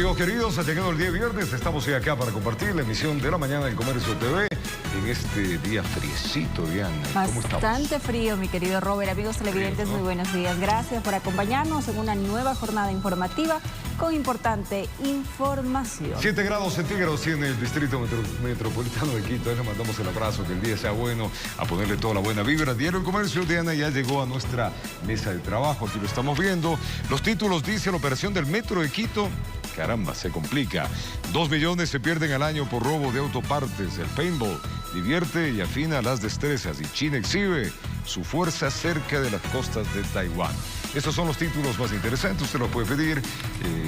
Amigos queridos, ha llegado el día viernes, estamos hoy acá para compartir la emisión de la mañana del Comercio TV en este día friecito, Diana. ¿Cómo estamos? Bastante frío, mi querido Robert. Amigos televidentes, ¿no? Muy buenos días. Gracias por acompañarnos en una nueva jornada informativa con importante información. 7 grados centígrados tiene el distrito metropolitano de Quito. Le mandamos el abrazo, que el día sea bueno, a ponerle toda la buena vibra. Diario El Comercio, Diana, ya llegó a nuestra mesa de trabajo, aquí lo estamos viendo. Los títulos dicen: la operación del Metro de Quito, caramba, se complica. 2 millones se pierden al año por robo de autopartes. El paintball divierte y afina las destrezas, y China exhibe su fuerza cerca de las costas de Taiwán. Estos son los títulos más interesantes. Usted los puede pedir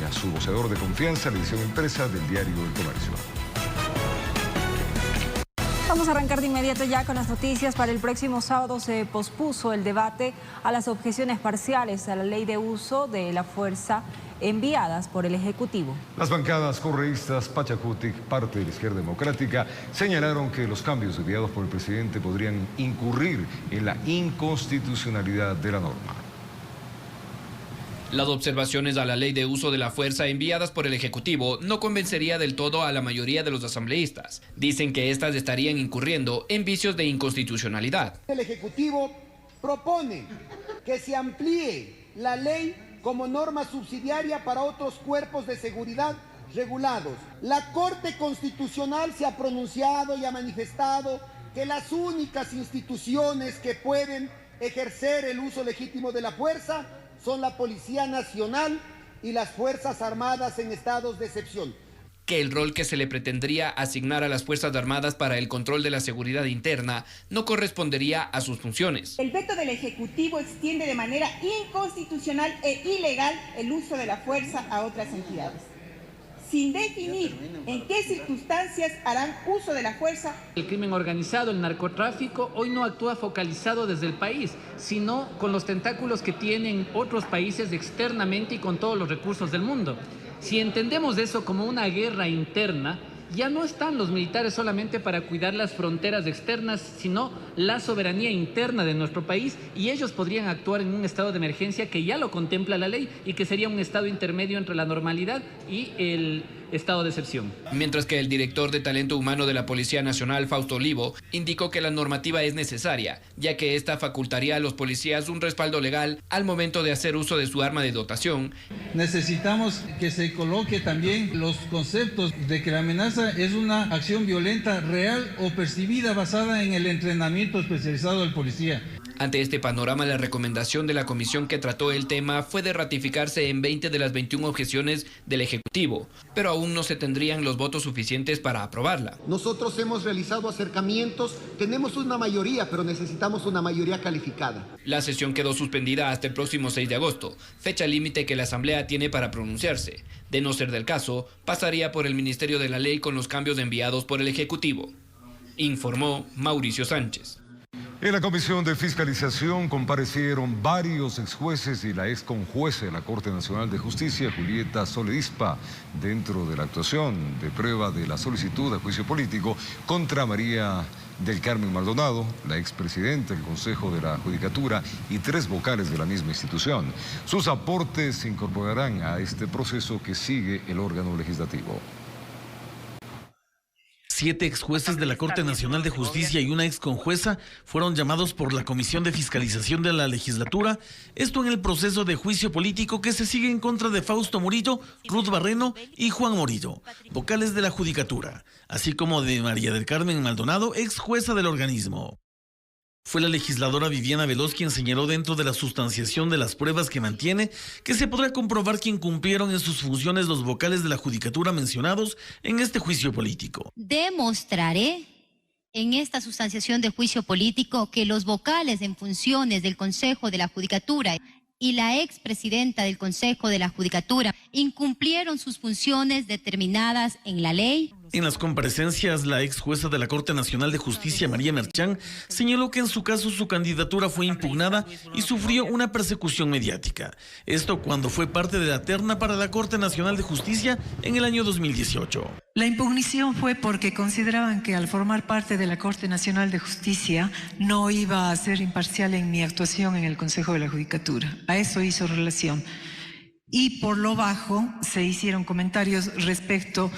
a su voceador de confianza, la edición impresa del Diario El Comercio. Vamos a arrancar de inmediato ya con las noticias. Para el próximo sábado se pospuso el debate a las objeciones parciales a la ley de uso de la fuerza enviadas por el Ejecutivo. Las bancadas correístas, Pachacutic, parte de la izquierda democrática, señalaron que los cambios enviados por el presidente podrían incurrir en la inconstitucionalidad de la norma. Las observaciones a la ley de uso de la fuerza enviadas por el Ejecutivo no convencería del todo a la mayoría de los asambleístas. Dicen que estas estarían incurriendo en vicios de inconstitucionalidad. El Ejecutivo propone que se amplíe la ley como norma subsidiaria para otros cuerpos de seguridad regulados. La Corte Constitucional se ha pronunciado y ha manifestado que las únicas instituciones que pueden ejercer el uso legítimo de la fuerza son la Policía Nacional y las Fuerzas Armadas en estados de excepción. Que el rol que se le pretendría asignar a las Fuerzas Armadas para el control de la seguridad interna no correspondería a sus funciones. El veto del Ejecutivo extiende de manera inconstitucional e ilegal el uso de la fuerza a otras entidades, sin definir en qué circunstancias harán uso de la fuerza. El crimen organizado, el narcotráfico, hoy no actúa focalizado desde el país, sino con los tentáculos que tienen otros países externamente y con todos los recursos del mundo. Si entendemos eso como una guerra interna, ya no están los militares solamente para cuidar las fronteras externas, sino la soberanía interna de nuestro país, y ellos podrían actuar en un estado de emergencia que ya lo contempla la ley y que sería un estado intermedio entre la normalidad y el estado de excepción. Mientras que el director de Talento Humano de la Policía Nacional, Fausto Olivo, indicó que la normativa es necesaria, ya que esta facultaría a los policías un respaldo legal al momento de hacer uso de su arma de dotación. Necesitamos que se coloque también los conceptos de que la amenaza es una acción violenta real o percibida basada en el entrenamiento especializado del policía. Ante este panorama, la recomendación de la comisión que trató el tema fue de ratificarse en 20 de las 21 objeciones del Ejecutivo, pero aún no se tendrían los votos suficientes para aprobarla. Nosotros hemos realizado acercamientos, tenemos una mayoría, pero necesitamos una mayoría calificada. La sesión quedó suspendida hasta el próximo 6 de agosto, fecha límite que la Asamblea tiene para pronunciarse. De no ser del caso, pasaría por el Ministerio de la Ley con los cambios enviados por el Ejecutivo. Informó Mauricio Sánchez. En la Comisión de Fiscalización comparecieron varios exjueces y la exconjueza de la Corte Nacional de Justicia, Julieta Soledispa, dentro de la actuación de prueba de la solicitud de juicio político contra María del Carmen Maldonado, la expresidenta del Consejo de la Judicatura, y 3 vocales de la misma institución. Sus aportes se incorporarán a este proceso que sigue el órgano legislativo. 7 exjueces de la Corte Nacional de Justicia y una exconjueza fueron llamados por la Comisión de Fiscalización de la Legislatura, esto en el proceso de juicio político que se sigue en contra de Fausto Murillo, Ruth Barreno y Juan Morillo, vocales de la Judicatura, así como de María del Carmen Maldonado, exjueza del organismo. Fue la legisladora Viviana Veloz quien señaló dentro de la sustanciación de las pruebas que mantiene que se podrá comprobar que incumplieron en sus funciones los vocales de la Judicatura mencionados en este juicio político. Demostraré en esta sustanciación de juicio político que los vocales en funciones del Consejo de la Judicatura y la expresidenta del Consejo de la Judicatura incumplieron sus funciones determinadas en la ley. En las comparecencias, la ex jueza de la Corte Nacional de Justicia, María Merchán, señaló que en su caso su candidatura fue impugnada y sufrió una persecución mediática. Esto cuando fue parte de la terna para la Corte Nacional de Justicia en el año 2018. La impugnación fue porque consideraban que al formar parte de la Corte Nacional de Justicia no iba a ser imparcial en mi actuación en el Consejo de la Judicatura. A eso hizo relación. y por lo bajo se hicieron comentarios respecto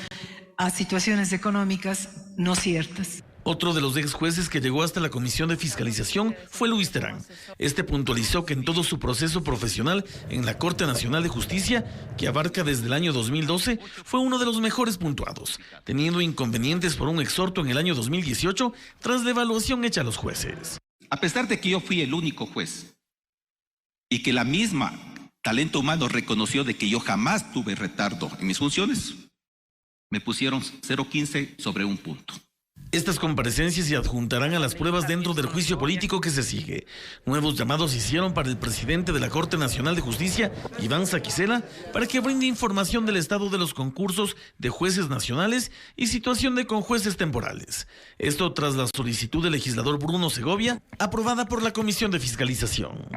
a situaciones económicas no ciertas. Otro de los ex jueces que llegó hasta la Comisión de Fiscalización fue Luis Terán. Este puntualizó que en todo su proceso profesional en la Corte Nacional de Justicia, que abarca desde el año 2012, fue uno de los mejores puntuados, teniendo inconvenientes por un exhorto en el año 2018 tras la evaluación hecha a los jueces. A pesar de que yo fui el único juez y que la misma Talento Humano reconoció de que yo jamás tuve retardo en mis funciones, me pusieron 0.15 sobre un punto. Estas comparecencias se adjuntarán a las pruebas dentro del juicio político que se sigue. Nuevos llamados se hicieron para el presidente de la Corte Nacional de Justicia, Iván Saquicela, para que brinde información del estado de los concursos de jueces nacionales y situación de conjueces temporales. Esto tras la solicitud del legislador Bruno Segovia, aprobada por la Comisión de Fiscalización.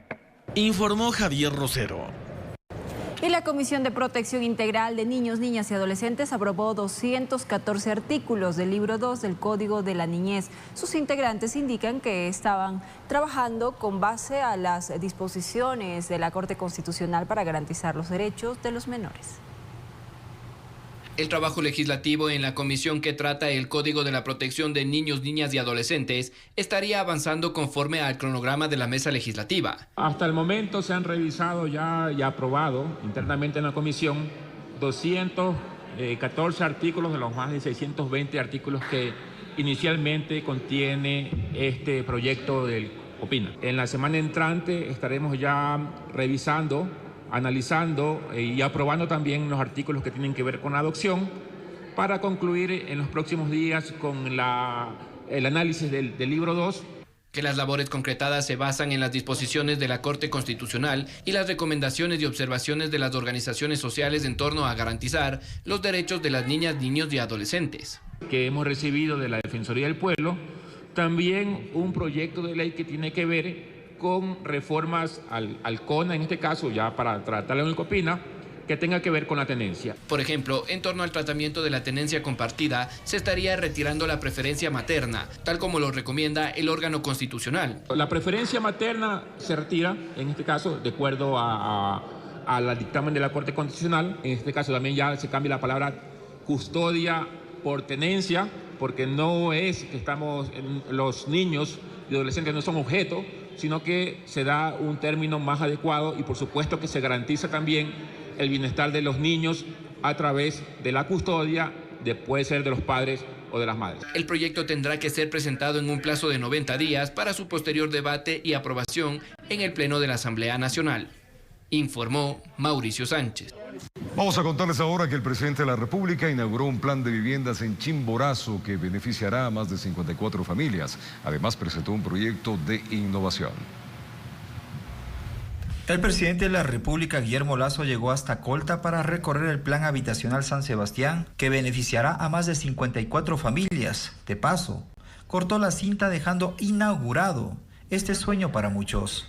Informó Javier Rosero. Y la Comisión de Protección Integral de Niños, Niñas y Adolescentes aprobó 214 artículos del libro 2 del Código de la Niñez. Sus integrantes indican que estaban trabajando con base a las disposiciones de la Corte Constitucional para garantizar los derechos de los menores. El trabajo legislativo en la comisión que trata el Código de la Protección de Niños, Niñas y Adolescentes estaría avanzando conforme al cronograma de la mesa legislativa. Hasta el momento se han revisado ya y aprobado internamente en la comisión 214 artículos de los más de 620 artículos que inicialmente contiene este proyecto del OPINA. En la semana entrante estaremos ya revisando, analizando y aprobando también los artículos que tienen que ver con la adopción para concluir en los próximos días con el análisis del libro 2. Que las labores concretadas se basan en las disposiciones de la Corte Constitucional y las recomendaciones y observaciones de las organizaciones sociales en torno a garantizar los derechos de las niñas, niños y adolescentes. Que hemos recibido de la Defensoría del Pueblo, también un proyecto de ley que tiene que ver con reformas al CONA, en este caso ya para tratarlo en el COPINA, que tenga que ver con la tenencia. Por ejemplo, en torno al tratamiento de la tenencia compartida, se estaría retirando la preferencia materna, tal como lo recomienda el órgano constitucional. La preferencia materna se retira, en este caso, de acuerdo al dictamen de la Corte Constitucional. En este caso también ya se cambia la palabra custodia por tenencia, porque no es que los niños y adolescentes no son objeto, sino que se da un término más adecuado y por supuesto que se garantiza también el bienestar de los niños a través de la custodia, puede ser de los padres o de las madres. El proyecto tendrá que ser presentado en un plazo de 90 días para su posterior debate y aprobación en el Pleno de la Asamblea Nacional, informó Mauricio Sánchez. Vamos a contarles ahora que el presidente de la República inauguró un plan de viviendas en Chimborazo que beneficiará a más de 54 familias. Además, presentó un proyecto de innovación. El presidente de la República, Guillermo Lasso, llegó hasta Colta para recorrer el plan habitacional San Sebastián, que beneficiará a más de 54 familias. De paso, cortó la cinta dejando inaugurado este sueño para muchos.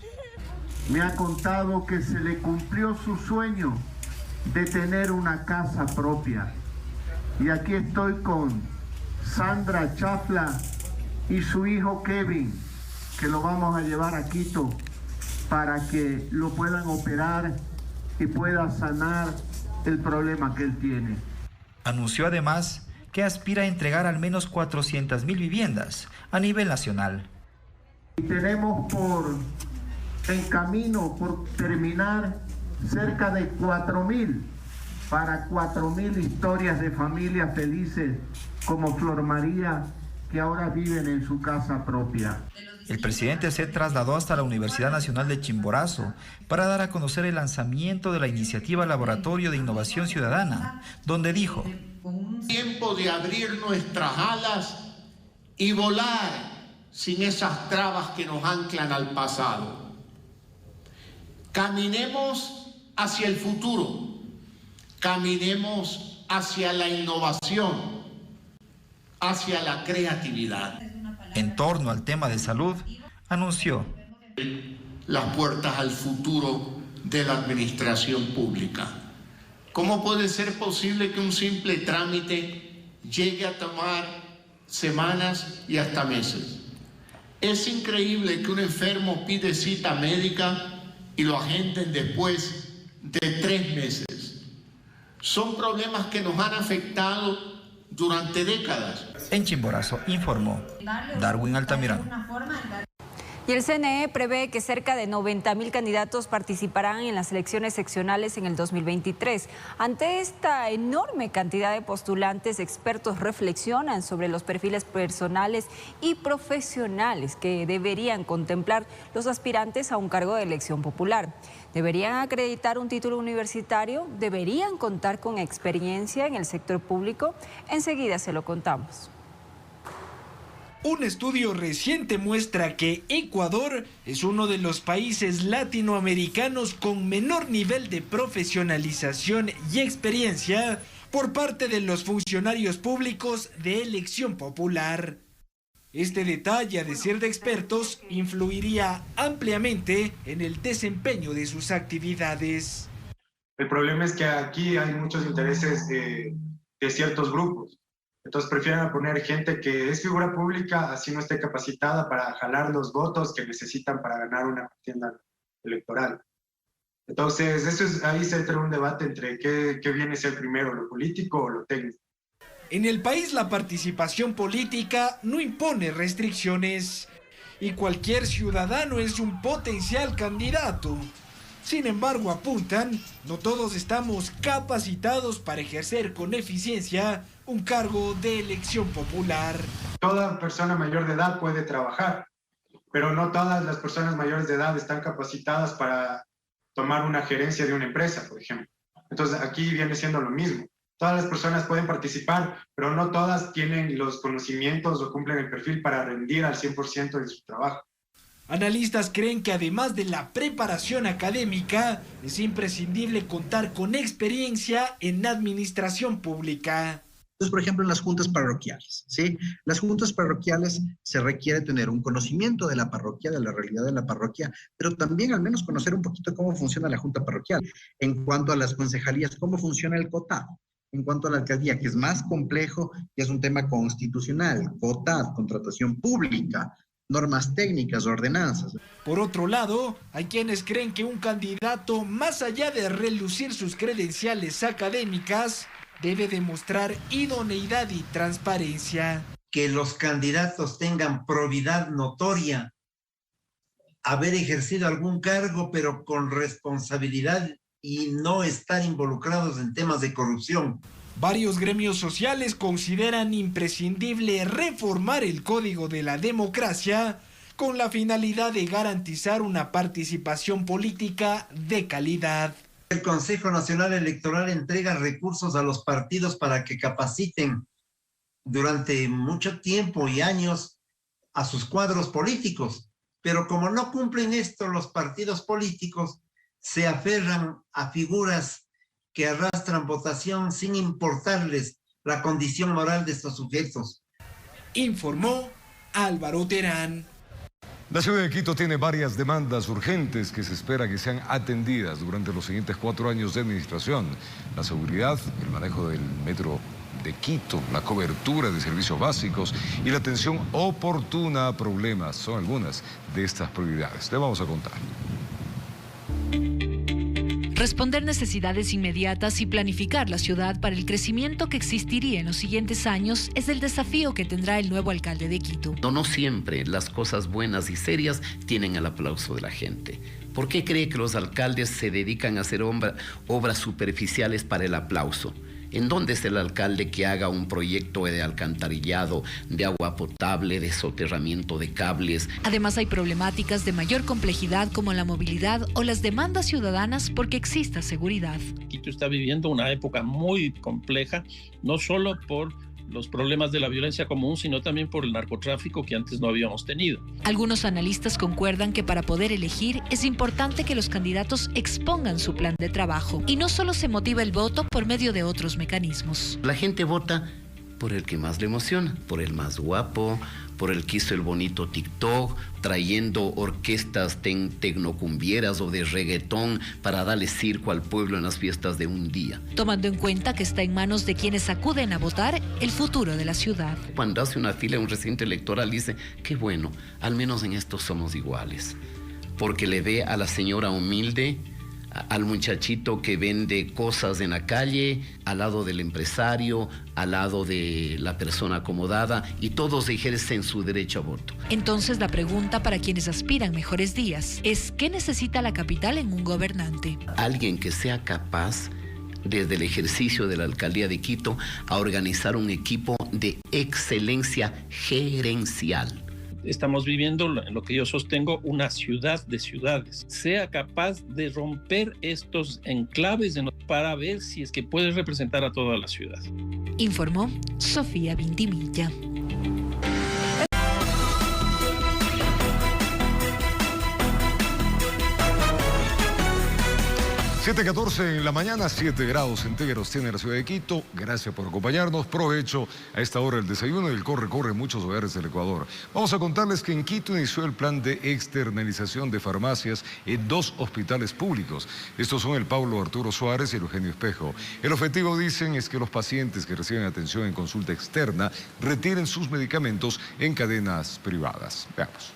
Me ha contado que se le cumplió su sueño de tener una casa propia. Y aquí estoy con Sandra Chafla y su hijo Kevin, que lo vamos a llevar a Quito para que lo puedan operar y pueda sanar el problema que él tiene. Anunció además que aspira a entregar al menos 400.000 viviendas a nivel nacional. Y tenemos en camino por terminar cerca de 4.000 para 4.000 historias de familias felices como Flor María, que ahora viven en su casa propia. El presidente se trasladó hasta la Universidad Nacional de Chimborazo para dar a conocer el lanzamiento de la iniciativa Laboratorio de Innovación Ciudadana, donde dijo: Tiempo de abrir nuestras alas y volar sin esas trabas que nos anclan al pasado. Caminemos hacia el futuro, caminemos hacia la innovación, hacia la creatividad. En torno al tema de salud, anunció: las puertas al futuro de la administración pública. ¿Cómo puede ser posible que un simple trámite llegue a tomar semanas y hasta meses? Es increíble que un enfermo pide cita médica y lo agenden después de 3 meses. Son problemas que nos han afectado durante décadas. En Chimborazo informó Darwin Altamirano. Y el CNE prevé que cerca de 90.000 candidatos participarán en las elecciones seccionales en el 2023. Ante esta enorme cantidad de postulantes, expertos reflexionan sobre los perfiles personales y profesionales que deberían contemplar los aspirantes a un cargo de elección popular. ¿Deberían acreditar un título universitario? ¿Deberían contar con experiencia en el sector público? Enseguida se lo contamos. Un estudio reciente muestra que Ecuador es uno de los países latinoamericanos con menor nivel de profesionalización y experiencia por parte de los funcionarios públicos de elección popular. Este detalle, a decir de expertos, influiría ampliamente en el desempeño de sus actividades. El problema es que aquí hay muchos intereses de ciertos grupos. Entonces prefieren poner gente que es figura pública, así no esté capacitada para jalar los votos que necesitan para ganar una contienda electoral. Entonces ahí se entra un debate entre qué viene a ser primero, lo político o lo técnico. En el país la participación política no impone restricciones y cualquier ciudadano es un potencial candidato. Sin embargo, apuntan, no todos estamos capacitados para ejercer con eficiencia un cargo de elección popular. Toda persona mayor de edad puede trabajar, pero no todas las personas mayores de edad están capacitadas para tomar una gerencia de una empresa, por ejemplo. Entonces aquí viene siendo lo mismo. Todas las personas pueden participar, pero no todas tienen los conocimientos o cumplen el perfil para rendir al 100% de su trabajo. Analistas creen que además de la preparación académica, es imprescindible contar con experiencia en administración pública. Entonces, por ejemplo, en las juntas parroquiales, ¿sí? Las juntas parroquiales se requiere tener un conocimiento de la parroquia, de la realidad de la parroquia, pero también al menos conocer un poquito cómo funciona la junta parroquial. En cuanto a las concejalías, cómo funciona el COTAD. En cuanto a la alcaldía, que es más complejo, y es un tema constitucional, COTAD, contratación pública, normas técnicas, ordenanzas. Por otro lado, hay quienes creen que un candidato, más allá de relucir sus credenciales académicas, debe demostrar idoneidad y transparencia. Que los candidatos tengan probidad notoria, haber ejercido algún cargo, pero con responsabilidad y no estar involucrados en temas de corrupción. Varios gremios sociales consideran imprescindible reformar el Código de la Democracia con la finalidad de garantizar una participación política de calidad. El Consejo Nacional Electoral entrega recursos a los partidos para que capaciten durante mucho tiempo y años a sus cuadros políticos. Pero como no cumplen esto, los partidos políticos se aferran a figuras que arrastran votación sin importarles la condición moral de estos sujetos. Informó Álvaro Terán. La ciudad de Quito tiene varias demandas urgentes que se espera que sean atendidas durante los siguientes 4 años de administración. La seguridad, el manejo del metro de Quito, la cobertura de servicios básicos y la atención oportuna a problemas son algunas de estas prioridades. Le vamos a contar. Responder necesidades inmediatas y planificar la ciudad para el crecimiento que existiría en los siguientes años es el desafío que tendrá el nuevo alcalde de Quito. No siempre las cosas buenas y serias tienen el aplauso de la gente. ¿Por qué cree que los alcaldes se dedican a hacer obras superficiales para el aplauso? ¿En dónde es el alcalde que haga un proyecto de alcantarillado, de agua potable, de soterramiento de cables? Además hay problemáticas de mayor complejidad como la movilidad o las demandas ciudadanas porque exista seguridad. Quito está viviendo una época muy compleja, no solo por los problemas de la violencia común, sino también por el narcotráfico que antes no habíamos tenido. Algunos analistas concuerdan que para poder elegir es importante que los candidatos expongan su plan de trabajo y no solo se motiva el voto por medio de otros mecanismos. La gente vota por el que más le emociona, por el más guapo, por el que hizo el bonito TikTok, trayendo orquestas tecnocumbieras o de reggaetón para darle circo al pueblo en las fiestas de un día. Tomando en cuenta que está en manos de quienes acuden a votar el futuro de la ciudad. Cuando hace una fila en un recinto electoral dice, qué bueno, al menos en esto somos iguales. Porque le ve a la señora humilde, al muchachito que vende cosas en la calle, al lado del empresario, al lado de la persona acomodada, y todos ejercen su derecho a voto. Entonces la pregunta para quienes aspiran mejores días es: ¿qué necesita la capital en un gobernante? Alguien que sea capaz, desde el ejercicio de la alcaldía de Quito, a organizar un equipo de excelencia gerencial. Estamos viviendo lo que yo sostengo, una ciudad de ciudades. Sea capaz de romper estos enclaves para ver si es que puede representar a toda la ciudad. Informó Sofía Vintimilla. 7:14 en la mañana, 7 grados centígrados tiene la ciudad de Quito. Gracias por acompañarnos. Provecho a esta hora el desayuno y el corre en muchos hogares del Ecuador. Vamos a contarles que en Quito inició el plan de externalización de farmacias en 2 hospitales públicos. Estos son el Pablo Arturo Suárez y el Eugenio Espejo. El objetivo, dicen, es que los pacientes que reciben atención en consulta externa retiren sus medicamentos en cadenas privadas. Veamos.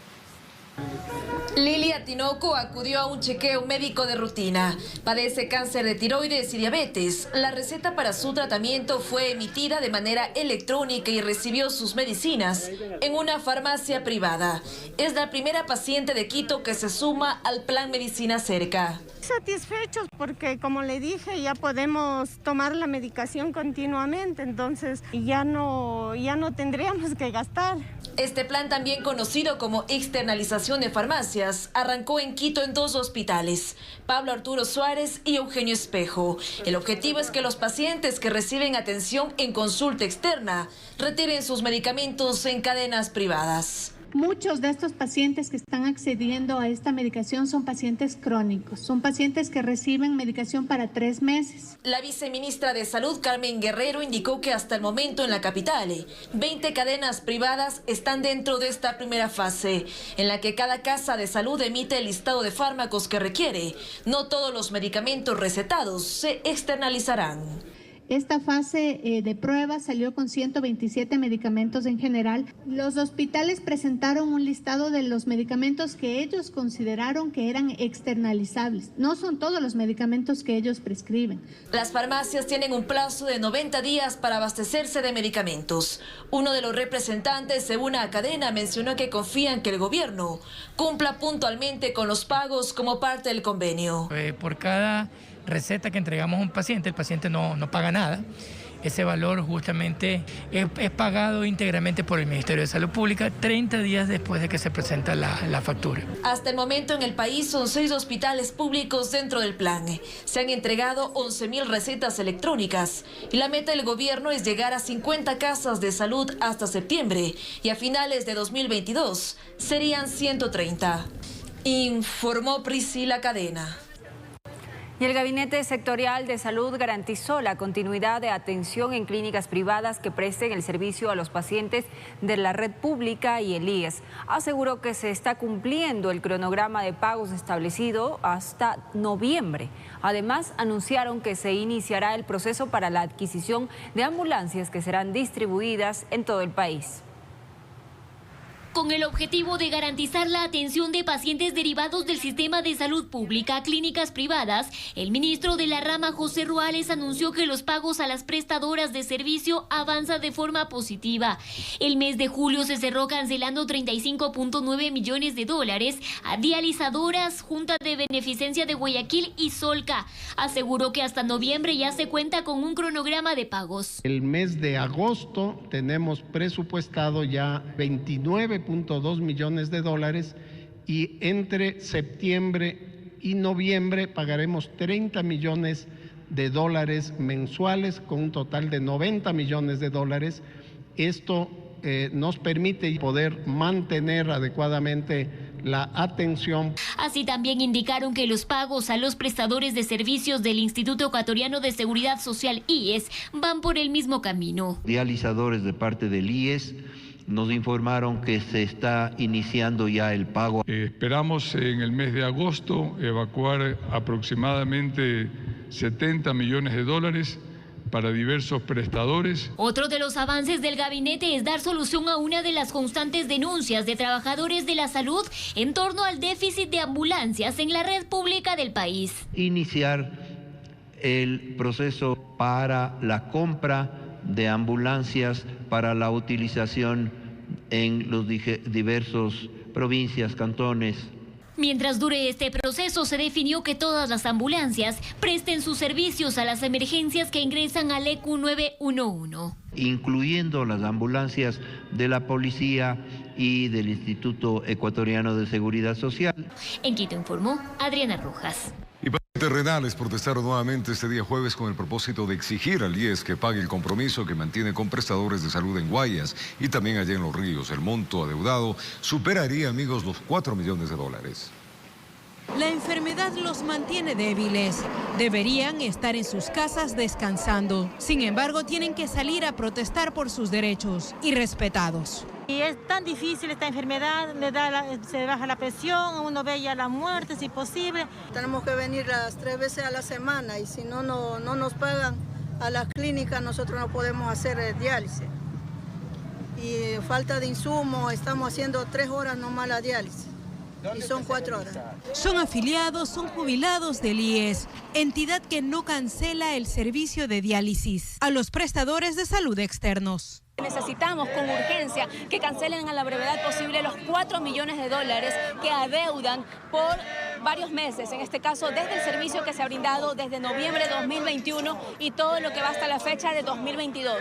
Lilia Tinoco acudió a un chequeo médico de rutina. Padece cáncer de tiroides y diabetes. La receta para su tratamiento fue emitida de manera electrónica y recibió sus medicinas en una farmacia privada. Es la primera paciente de Quito que se suma al plan Medicina Cerca. Satisfechos porque, como le dije, ya podemos tomar la medicación continuamente, entonces ya no tendríamos que gastar. Este plan, también conocido como externalización de farmacias, arrancó en Quito en 2 hospitales, Pablo Arturo Suárez y Eugenio Espejo. El objetivo es que los pacientes que reciben atención en consulta externa retiren sus medicamentos en cadenas privadas. Muchos de estos pacientes que están accediendo a esta medicación son pacientes crónicos, son pacientes que reciben medicación para 3 meses. La viceministra de Salud, Carmen Guerrero, indicó que hasta el momento en la capital, 20 cadenas privadas están dentro de esta primera fase, en la que cada casa de salud emite el listado de fármacos que requiere. No todos los medicamentos recetados se externalizarán. Esta fase de prueba salió con 127 medicamentos en general. Los hospitales presentaron un listado de los medicamentos que ellos consideraron que eran externalizables. No son todos los medicamentos que ellos prescriben. Las farmacias tienen un plazo de 90 días para abastecerse de medicamentos. Uno de los representantes de una cadena mencionó que confían que el gobierno cumpla puntualmente con los pagos como parte del convenio. Por cada receta que entregamos a un paciente, el paciente no paga nada. Ese valor justamente es pagado íntegramente por el Ministerio de Salud Pública 30 días después de que se presenta la factura. Hasta el momento en el país son 6 hospitales públicos dentro del plan. Se han entregado 11.000 recetas electrónicas y la meta del gobierno es llegar a 50 casas de salud hasta septiembre y a finales de 2022 serían 130. Informó Priscila Cadena. Y el Gabinete Sectorial de Salud garantizó la continuidad de atención en clínicas privadas que presten el servicio a los pacientes de la red pública y el IES. Aseguró que se está cumpliendo el cronograma de pagos establecido hasta noviembre. Además, anunciaron que se iniciará el proceso para la adquisición de ambulancias que serán distribuidas en todo el país. Con el objetivo de garantizar la atención de pacientes derivados del sistema de salud pública a clínicas privadas, el ministro de la rama, José Ruales, anunció que los pagos a las prestadoras de servicio avanzan de forma positiva. El mes de julio se cerró cancelando $35.9 millones a dializadoras, Junta de Beneficencia de Guayaquil y Solca. Aseguró que hasta noviembre ya se cuenta con un cronograma de pagos. El mes de agosto tenemos presupuestado ya $29.2 millones y entre septiembre y noviembre pagaremos $30 millones mensuales con un total de $90 millones. Esto nos permite poder mantener adecuadamente la atención. Así también indicaron que los pagos a los prestadores de servicios del Instituto Ecuatoriano de Seguridad Social, IES, van por el mismo camino. Realizadores de parte del IES nos informaron que se está iniciando ya el pago. Esperamos en el mes de agosto evacuar aproximadamente $70 millones para diversos prestadores. Otro de los avances del gabinete es dar solución a una de las constantes denuncias de trabajadores de la salud en torno al déficit de ambulancias en la red pública del país. Iniciar el proceso para la compra de ambulancias para la utilización en los diversos provincias, cantones. Mientras dure este proceso, se definió que todas las ambulancias presten sus servicios a las emergencias que ingresan al EQ 911. Incluyendo las ambulancias de la policía y del Instituto Ecuatoriano de Seguridad Social. En Quito informó Adriana Rojas. Y pacientes renales protestaron nuevamente este día jueves con el propósito de exigir al IES que pague el compromiso que mantiene con prestadores de salud en Guayas y también allá en Los Ríos. El monto adeudado superaría, amigos, los 4 millones de dólares. La enfermedad los mantiene débiles. Deberían estar en sus casas descansando. Sin embargo, tienen que salir a protestar por sus derechos y respetados. Y es tan difícil esta enfermedad, se baja la presión, uno ve ya la muerte si posible. Tenemos que venir las 3 veces a la semana y si no nos pagan a las clínicas, nosotros no podemos hacer diálisis. Y falta de insumos, estamos haciendo 3 horas nomás la diálisis. Y son 4 horas. Son afiliados, son jubilados del IES, entidad que no cancela el servicio de diálisis a los prestadores de salud externos. Necesitamos con urgencia que cancelen a la brevedad posible los 4 millones de dólares que adeudan por varios meses, en este caso desde el servicio que se ha brindado desde noviembre de 2021 y todo lo que va hasta la fecha de 2022.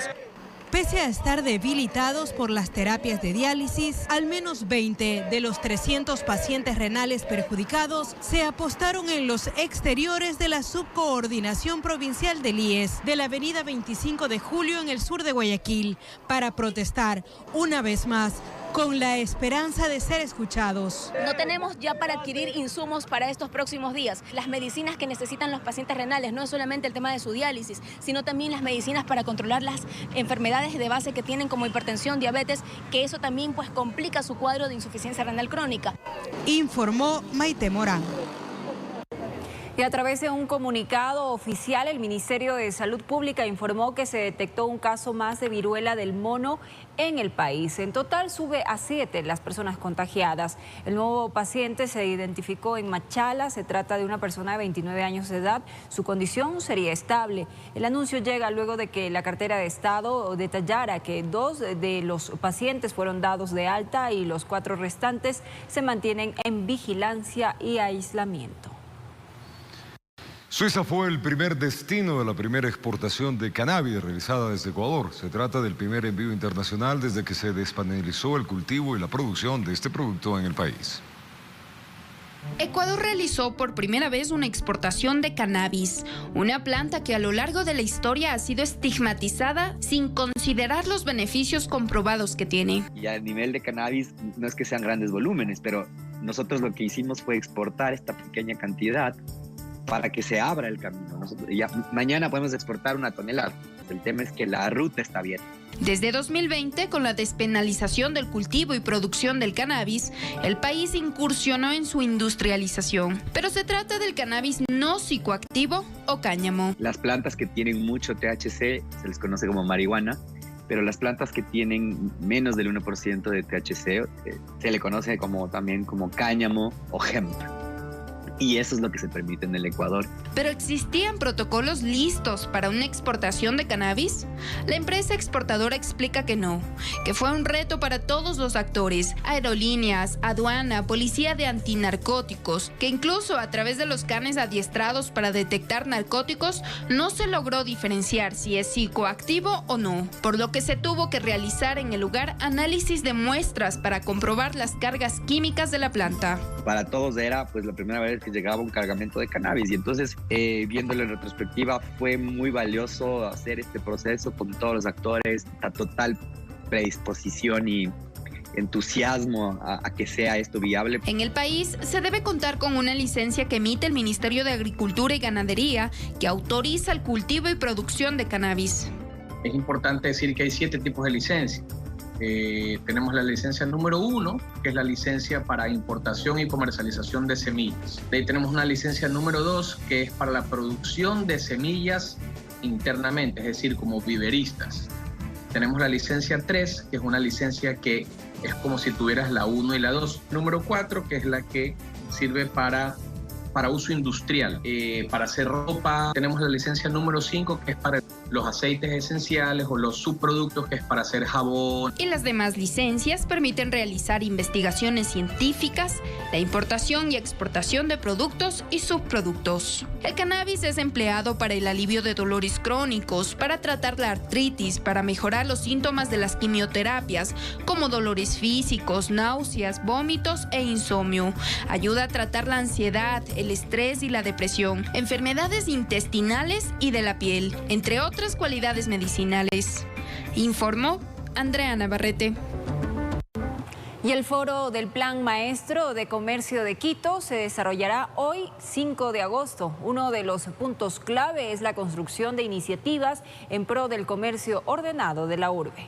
Pese a estar debilitados por las terapias de diálisis, al menos 20 de los 300 pacientes renales perjudicados se apostaron en los exteriores de la Subcoordinación Provincial del IES de la avenida 25 de Julio en el sur de Guayaquil para protestar una vez más con la esperanza de ser escuchados. No tenemos ya para adquirir insumos para estos próximos días. Las medicinas que necesitan los pacientes renales, no es solamente el tema de su diálisis, sino también las medicinas para controlar las enfermedades de base que tienen como hipertensión, diabetes, que eso también pues complica su cuadro de insuficiencia renal crónica. Informó Maite Morán. Y a través de un comunicado oficial, el Ministerio de Salud Pública informó que se detectó un caso más de viruela del mono en el país. En total sube a 7 las personas contagiadas. El nuevo paciente se identificó en Machala. Se trata de una persona de 29 años de edad. Su condición sería estable. El anuncio llega luego de que la cartera de Estado detallara que 2 de los pacientes fueron dados de alta y los 4 restantes se mantienen en vigilancia y aislamiento. Suiza fue el primer destino de la primera exportación de cannabis realizada desde Ecuador. Se trata del primer envío internacional desde que se despenalizó el cultivo y la producción de este producto en el país. Ecuador realizó por primera vez una exportación de cannabis, una planta que a lo largo de la historia ha sido estigmatizada sin considerar los beneficios comprobados que tiene. Y a nivel de cannabis no es que sean grandes volúmenes, pero nosotros lo que hicimos fue exportar esta pequeña cantidad para que se abra el camino. Ya mañana podemos exportar 1 tonelada. El tema es que la ruta está abierta. Desde 2020, con la despenalización del cultivo y producción del cannabis, el país incursionó en su industrialización. Pero se trata del cannabis no psicoactivo o cáñamo. Las plantas que tienen mucho THC se les conoce como marihuana, pero las plantas que tienen menos del 1% de THC se le conoce también como cáñamo o hemp. Y eso es lo que se permite en el Ecuador. ¿Pero existían protocolos listos para una exportación de cannabis? La empresa exportadora explica que no, que fue un reto para todos los actores, aerolíneas, aduana, policía de antinarcóticos, que incluso a través de los canes adiestrados para detectar narcóticos no se logró diferenciar si es psicoactivo o no, por lo que se tuvo que realizar en el lugar análisis de muestras para comprobar las cargas químicas de la planta. Para todos era pues la primera vez que llegaba un cargamento de cannabis y entonces viéndolo en retrospectiva fue muy valioso hacer este proceso con todos los actores, a total predisposición y entusiasmo a que sea esto viable. En el país se debe contar con una licencia que emite el Ministerio de Agricultura y Ganadería que autoriza el cultivo y producción de cannabis. Es importante decir que hay 7 tipos de licencias. Tenemos la licencia número 1, que es la licencia para importación y comercialización de semillas. De ahí tenemos una licencia número 2, que es para la producción de semillas internamente, es decir, como viveristas. Tenemos la licencia 3, que es una licencia que es como si tuvieras la 1 y la 2. Número 4, que es la que sirve para uso industrial, para hacer ropa. Tenemos la licencia número 5, que es para los aceites esenciales o los subproductos, que es para hacer jabón. Y las demás licencias permiten realizar investigaciones científicas, la importación y exportación de productos y subproductos. El cannabis es empleado para el alivio de dolores crónicos, para tratar la artritis, para mejorar los síntomas de las quimioterapias, como dolores físicos, náuseas, vómitos e insomnio. Ayuda a tratar la ansiedad, el estrés y la depresión, enfermedades intestinales y de la piel, entre otras cualidades medicinales. Informó Andrea Navarrete. Y el foro del Plan Maestro de Comercio de Quito se desarrollará hoy, 5 de agosto. Uno de los puntos clave es la construcción de iniciativas en pro del comercio ordenado de la urbe.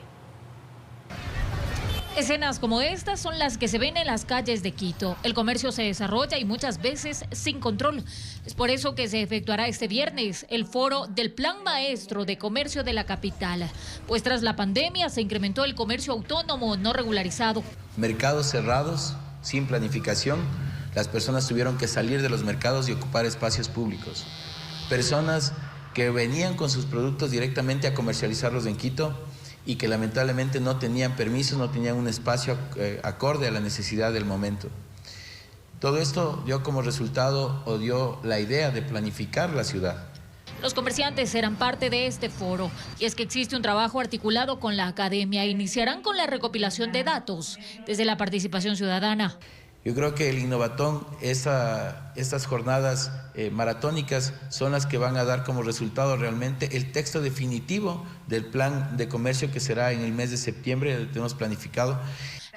Escenas como estas son las que se ven en las calles de Quito. El comercio se desarrolla y muchas veces sin control. Es por eso que se efectuará este viernes el foro del Plan Maestro de Comercio de la capital. Pues tras la pandemia se incrementó el comercio autónomo no regularizado. Mercados cerrados, sin planificación. Las personas tuvieron que salir de los mercados y ocupar espacios públicos. Personas que venían con sus productos directamente a comercializarlos en Quito y que lamentablemente no tenían permisos, no tenían un espacio acorde a la necesidad del momento. Todo esto dio como resultado o dio la idea de planificar la ciudad. Los comerciantes serán parte de este foro y es que existe un trabajo articulado con la academia. Iniciarán con la recopilación de datos desde la participación ciudadana. Yo creo que el Innovatón, estas jornadas maratónicas son las que van a dar como resultado realmente el texto definitivo del plan de comercio que será en el mes de septiembre, lo tenemos planificado.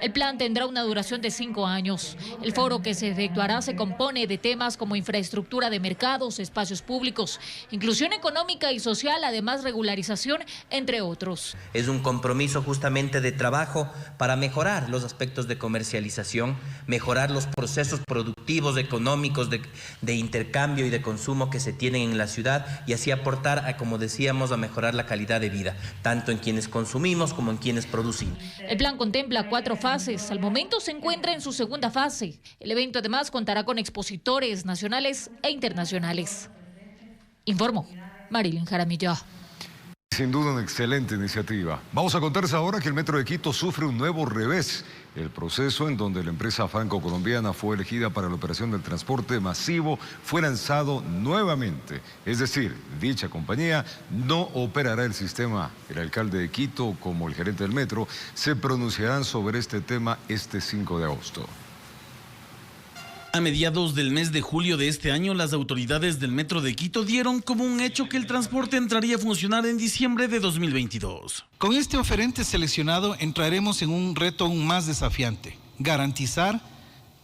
El plan tendrá una duración de 5 años. El foro que se efectuará se compone de temas como infraestructura de mercados, espacios públicos, inclusión económica y social, además regularización, entre otros. Es un compromiso justamente de trabajo para mejorar los aspectos de comercialización, mejorar los procesos productivos, económicos, de intercambio y de consumo que se tienen en la ciudad y así aportar, como decíamos, a mejorar la calidad de vida, tanto en quienes consumimos como en quienes producimos. El plan contempla 4 fases. Al momento se encuentra en su segunda fase. El evento además contará con expositores nacionales e internacionales. Informó Marilyn Jaramillo. Sin duda una excelente iniciativa. Vamos a contarles ahora que el Metro de Quito sufre un nuevo revés. El proceso en donde la empresa franco-colombiana fue elegida para la operación del transporte masivo fue lanzado nuevamente. Es decir, dicha compañía no operará el sistema. El alcalde de Quito, como el gerente del metro, se pronunciarán sobre este tema este 5 de agosto. A mediados del mes de julio de este año, las autoridades del Metro de Quito dieron como un hecho que el transporte entraría a funcionar en diciembre de 2022. Con este oferente seleccionado entraremos en un reto aún más desafiante: garantizar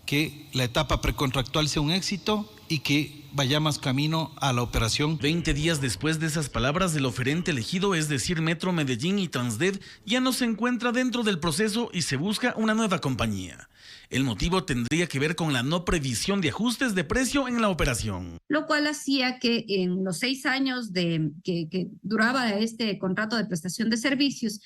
que la etapa precontractual sea un éxito y que vayamos camino a la operación. 20 días después de esas palabras, el oferente elegido, es decir, Metro Medellín y Transdev, ya no se encuentra dentro del proceso y se busca una nueva compañía. El motivo tendría que ver con la no previsión de ajustes de precio en la operación. Lo cual hacía que en los 6 años que duraba este contrato de prestación de servicios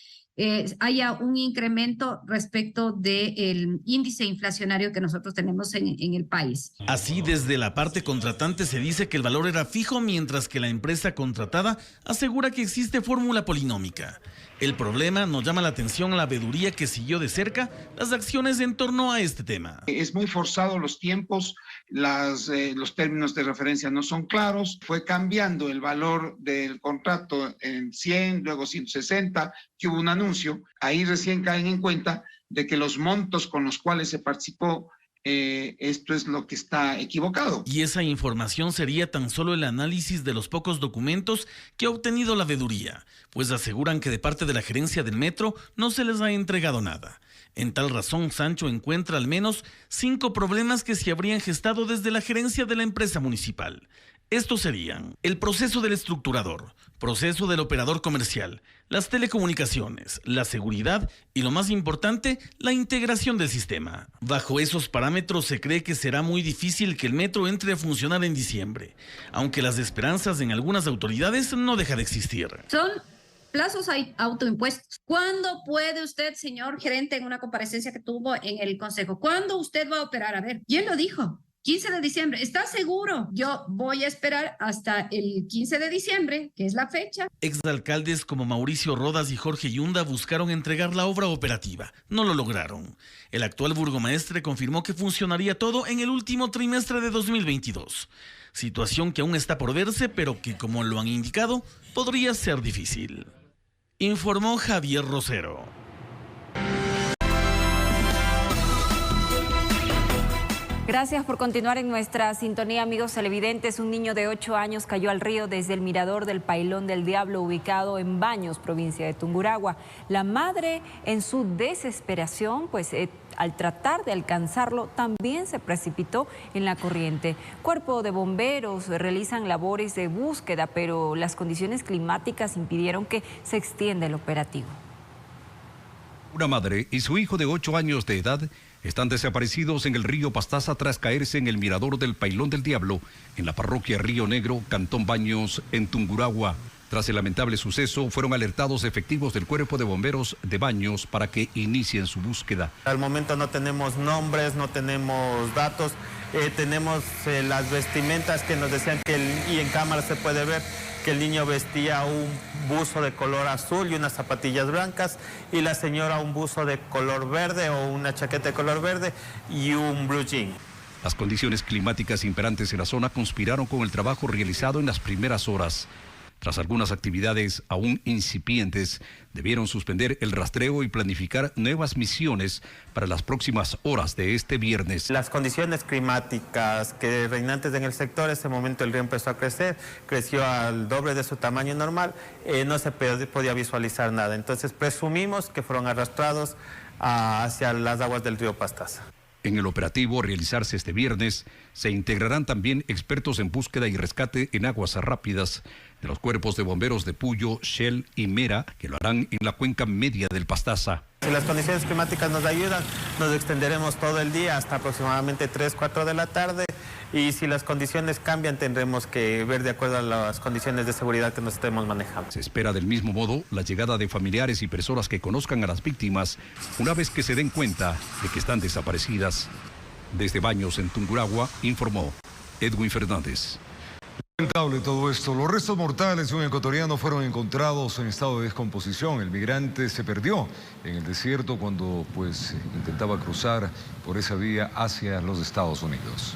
haya un incremento respecto del índice inflacionario que nosotros tenemos en el país. Así, desde la parte contratante se dice que el valor era fijo, mientras que la empresa contratada asegura que existe fórmula polinómica. El problema, nos llama la atención la veeduría que siguió de cerca las acciones en torno a este tema. Es muy forzado los tiempos, los términos de referencia no son claros, fue cambiando el valor del contrato en 100, luego 160, que hubo un anuncio, ahí recién caen en cuenta de que los montos con los cuales se participó, esto es lo que está equivocado. Y esa información sería tan solo el análisis de los pocos documentos que ha obtenido la veeduría, pues aseguran que de parte de la gerencia del metro no se les ha entregado nada. En tal razón, Sancho encuentra al menos 5 problemas que se habrían gestado desde la gerencia de la empresa municipal. Estos serían el proceso del estructurador, proceso del operador comercial, las telecomunicaciones, la seguridad y, lo más importante, la integración del sistema. Bajo esos parámetros se cree que será muy difícil que el metro entre a funcionar en diciembre, aunque las esperanzas en algunas autoridades no dejan de existir. Son plazos autoimpuestos. ¿Cuándo puede usted, señor gerente, en una comparecencia que tuvo en el Consejo, cuándo usted va a operar? A ver, ¿quién lo dijo? 15 de diciembre, ¿está seguro? Yo voy a esperar hasta el 15 de diciembre, que es la fecha. Exalcaldes como Mauricio Rodas y Jorge Yunda buscaron entregar la obra operativa. No lo lograron. El actual burgomaestre confirmó que funcionaría todo en el último trimestre de 2022. Situación que aún está por verse, pero que, como lo han indicado, podría ser difícil. Informó Javier Rosero. Gracias por continuar en nuestra sintonía, amigos televidentes. Un niño de 8 años cayó al río desde el mirador del Pailón del Diablo, ubicado en Baños, provincia de Tungurahua. La madre, en su desesperación, al tratar de alcanzarlo, también se precipitó en la corriente. Cuerpo de bomberos realizan labores de búsqueda, pero las condiciones climáticas impidieron que se extienda el operativo. Una madre y su hijo de 8 años de edad están desaparecidos en el río Pastaza tras caerse en el mirador del Pailón del Diablo, en la parroquia Río Negro, Cantón Baños, en Tungurahua. Tras el lamentable suceso, fueron alertados efectivos del Cuerpo de Bomberos de Baños para que inicien su búsqueda. Al momento no tenemos nombres, no tenemos datos, tenemos las vestimentas que nos decían y en cámara se puede ver que el niño vestía un buzo de color azul y unas zapatillas blancas, y la señora un buzo de color verde o una chaqueta de color verde y un blue jean. Las condiciones climáticas imperantes en la zona conspiraron con el trabajo realizado en las primeras horas. Tras algunas actividades aún incipientes, debieron suspender el rastreo y planificar nuevas misiones para las próximas horas de este viernes. Las condiciones climáticas que reinantes en el sector, en ese momento el río empezó a crecer, creció al doble de su tamaño normal, no se podía visualizar nada. Entonces presumimos que fueron arrastrados hacia las aguas del río Pastaza. En el operativo a realizarse este viernes, se integrarán también expertos en búsqueda y rescate en aguas rápidas de los cuerpos de bomberos de Puyo, Shell y Mera, que lo harán en la cuenca media del Pastaza. Si las condiciones climáticas nos ayudan, nos extenderemos todo el día hasta aproximadamente 3, 4 de la tarde. Y si las condiciones cambian, tendremos que ver de acuerdo a las condiciones de seguridad que nos estemos manejando. Se espera del mismo modo la llegada de familiares y personas que conozcan a las víctimas una vez que se den cuenta de que están desaparecidas. Desde Baños, en Tungurahua, informó Edwin Fernández. Lamentable todo esto. Los restos mortales de un ecuatoriano fueron encontrados en estado de descomposición. El migrante se perdió en el desierto cuando intentaba cruzar por esa vía hacia los Estados Unidos.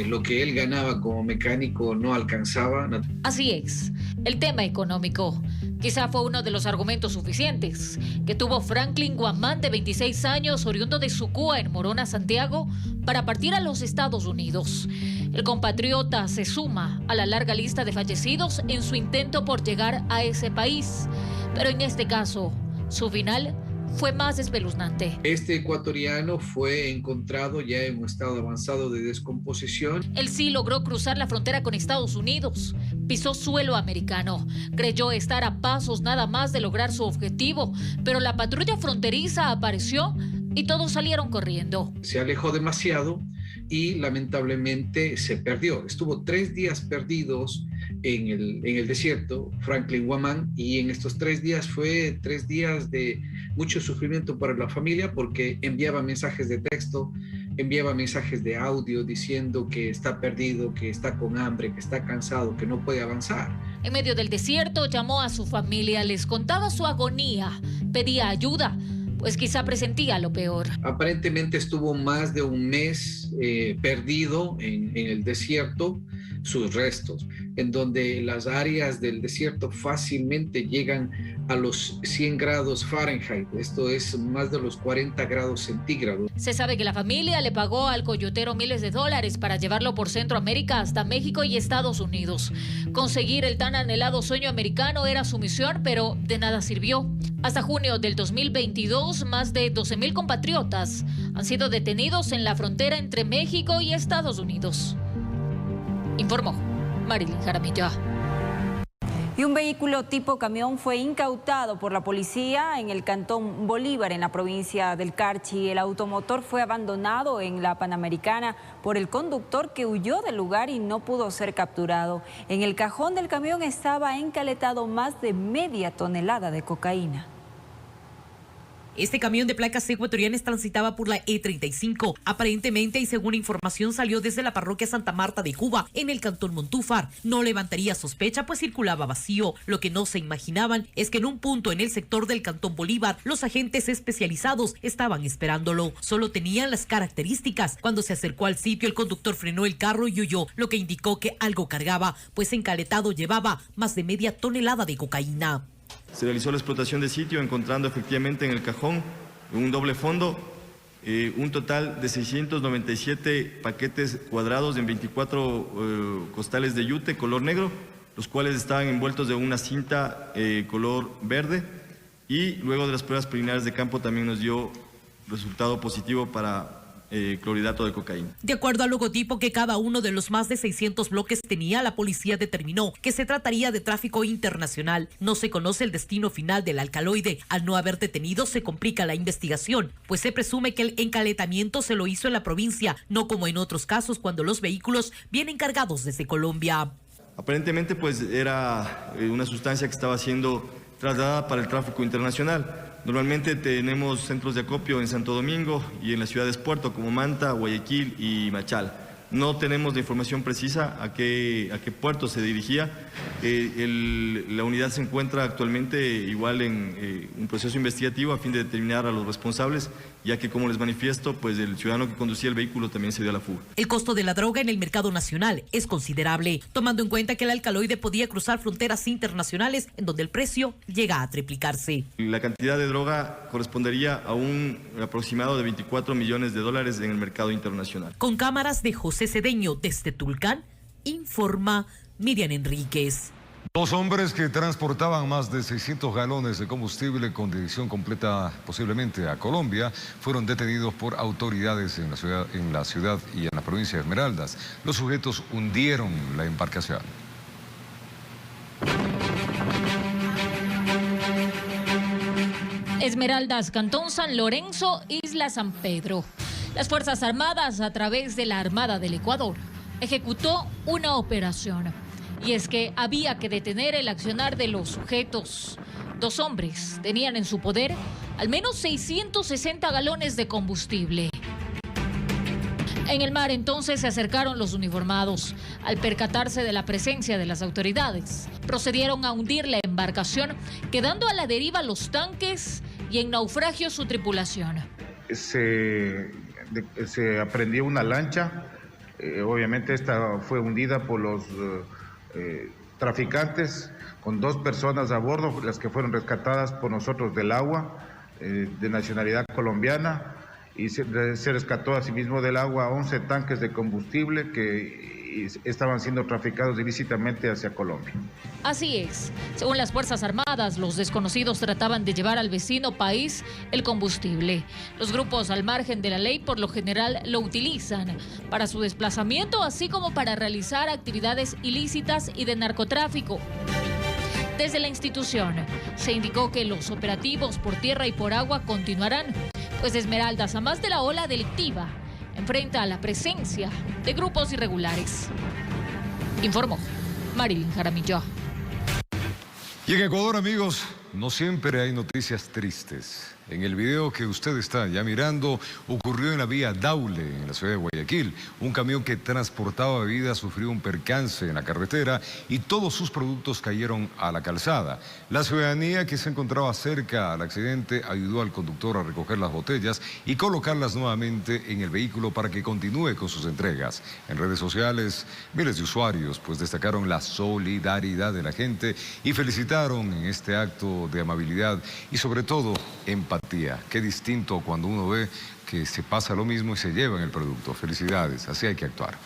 Lo que él ganaba como mecánico no alcanzaba. Así es, el tema económico. Quizá fue uno de los argumentos suficientes que tuvo Franklin Guamán, de 26 años, oriundo de Sucúa, en Morona, Santiago, para partir a los Estados Unidos. El compatriota se suma a la larga lista de fallecidos en su intento por llegar a ese país. Pero en este caso, su final fue más espeluznante. Este ecuatoriano fue encontrado ya en un estado avanzado de descomposición. Él sí logró cruzar la frontera con Estados Unidos, pisó suelo americano, creyó estar a pasos nada más de lograr su objetivo, pero la patrulla fronteriza apareció y todos salieron corriendo. Se alejó demasiado y lamentablemente se perdió. Estuvo 3 días perdidos en el desierto, Franklin Guamán, y en estos 3 días fue 3 días de mucho sufrimiento para la familia, porque enviaba mensajes de texto, enviaba mensajes de audio diciendo que está perdido, que está con hambre, que está cansado, que no puede avanzar. En medio del desierto llamó a su familia, les contaba su agonía, pedía ayuda, pues quizá presentía lo peor. Aparentemente estuvo más de un mes perdido en el desierto, sus restos, en donde las áreas del desierto fácilmente llegan a los 100 grados Fahrenheit, esto es más de los 40 grados centígrados. Se sabe que la familia le pagó al coyotero miles de dólares para llevarlo por Centroamérica hasta México y Estados Unidos. Conseguir el tan anhelado sueño americano era su misión, pero de nada sirvió. Hasta junio del 2022, más de 12,000 compatriotas han sido detenidos en la frontera entre México y Estados Unidos. Informó Marilyn Jaramillo. Y un vehículo tipo camión fue incautado por la policía en el cantón Bolívar, en la provincia del Carchi. El automotor fue abandonado en la Panamericana por el conductor, que huyó del lugar y no pudo ser capturado. En el cajón del camión estaba encaletado más de media tonelada de cocaína. Este camión de placas ecuatorianas transitaba por la E35. Aparentemente, y según información, salió desde la parroquia Santa Marta de Cuba, en el cantón Montúfar. No levantaría sospecha, pues circulaba vacío. Lo que no se imaginaban es que en un punto en el sector del cantón Bolívar, los agentes especializados estaban esperándolo. Solo tenían las características. Cuando se acercó al sitio, el conductor frenó el carro y huyó, lo que indicó que algo cargaba, pues encaletado llevaba más de media tonelada de cocaína. Se realizó la explotación de sitio, encontrando efectivamente en el cajón, en un doble fondo, un total de 697 paquetes cuadrados en 24 costales de yute color negro, los cuales estaban envueltos de una cinta color verde, y luego de las pruebas preliminares de campo también nos dio resultado positivo para clorhidrato de cocaína. De acuerdo al logotipo que cada uno de los más de 600 bloques tenía, la policía determinó que se trataría de tráfico internacional. No se conoce el destino final del alcaloide. Al no haber detenido, se complica la investigación, pues se presume que el encaletamiento se lo hizo en la provincia, no como en otros casos cuando los vehículos vienen cargados desde Colombia. Aparentemente, pues era una sustancia que estaba siendo trasladada para el tráfico internacional. Normalmente tenemos centros de acopio en Santo Domingo y en las ciudades puerto como Manta, Guayaquil y Machala. No tenemos la información precisa a qué puerto se dirigía. La unidad se encuentra actualmente igual en un proceso investigativo a fin de determinar a los responsables, ya que, como les manifiesto, pues el ciudadano que conducía el vehículo también se dio a la fuga. El costo de la droga en el mercado nacional es considerable, tomando en cuenta que el alcaloide podía cruzar fronteras internacionales en donde el precio llega a triplicarse. La cantidad de droga correspondería a un aproximado de 24 millones de dólares en el mercado internacional. Con cámaras de José Cedeño desde Tulcán, informa Miriam Enríquez. Dos hombres que transportaban más de 600 galones de combustible con dirección completa posiblemente a Colombia fueron detenidos por autoridades en la ciudad y en la provincia de Esmeraldas. Los sujetos hundieron la embarcación. Esmeraldas, Cantón San Lorenzo, Isla San Pedro. Las Fuerzas Armadas, a través de la Armada del Ecuador, ejecutó una operación. Y es que había que detener el accionar de los sujetos. Dos hombres tenían en su poder al menos 660 galones de combustible. En el mar entonces se acercaron los uniformados. Al percatarse de la presencia de las autoridades, procedieron a hundir la embarcación, quedando a la deriva los tanques y en naufragio su tripulación. Se aprendió una lancha, obviamente esta fue hundida por los traficantes, con 2 personas a bordo, las que fueron rescatadas por nosotros del agua, de nacionalidad colombiana, y se rescató asimismo del agua 11 tanques de combustible que estaban siendo traficados ilícitamente hacia Colombia. Así es. Según las Fuerzas Armadas, los desconocidos trataban de llevar al vecino país el combustible. Los grupos al margen de la ley por lo general lo utilizan para su desplazamiento, así como para realizar actividades ilícitas y de narcotráfico. Desde la institución se indicó que los operativos por tierra y por agua continuarán, pues Esmeraldas, a más de la ola delictiva, enfrenta a la presencia de grupos irregulares. Informó Marilyn Jaramillo. Y en Ecuador, amigos, no siempre hay noticias tristes. En el video que usted está ya mirando, ocurrió en la vía Daule, en la ciudad de Guayaquil. Un camión que transportaba bebidas sufrió un percance en la carretera y todos sus productos cayeron a la calzada. La ciudadanía que se encontraba cerca al accidente ayudó al conductor a recoger las botellas y colocarlas nuevamente en el vehículo para que continúe con sus entregas. En redes sociales, miles de usuarios pues destacaron la solidaridad de la gente y felicitaron en este acto de amabilidad y sobre todo empatía. Qué distinto cuando uno ve que se pasa lo mismo y se llevan el producto. Felicidades, así hay que actuar.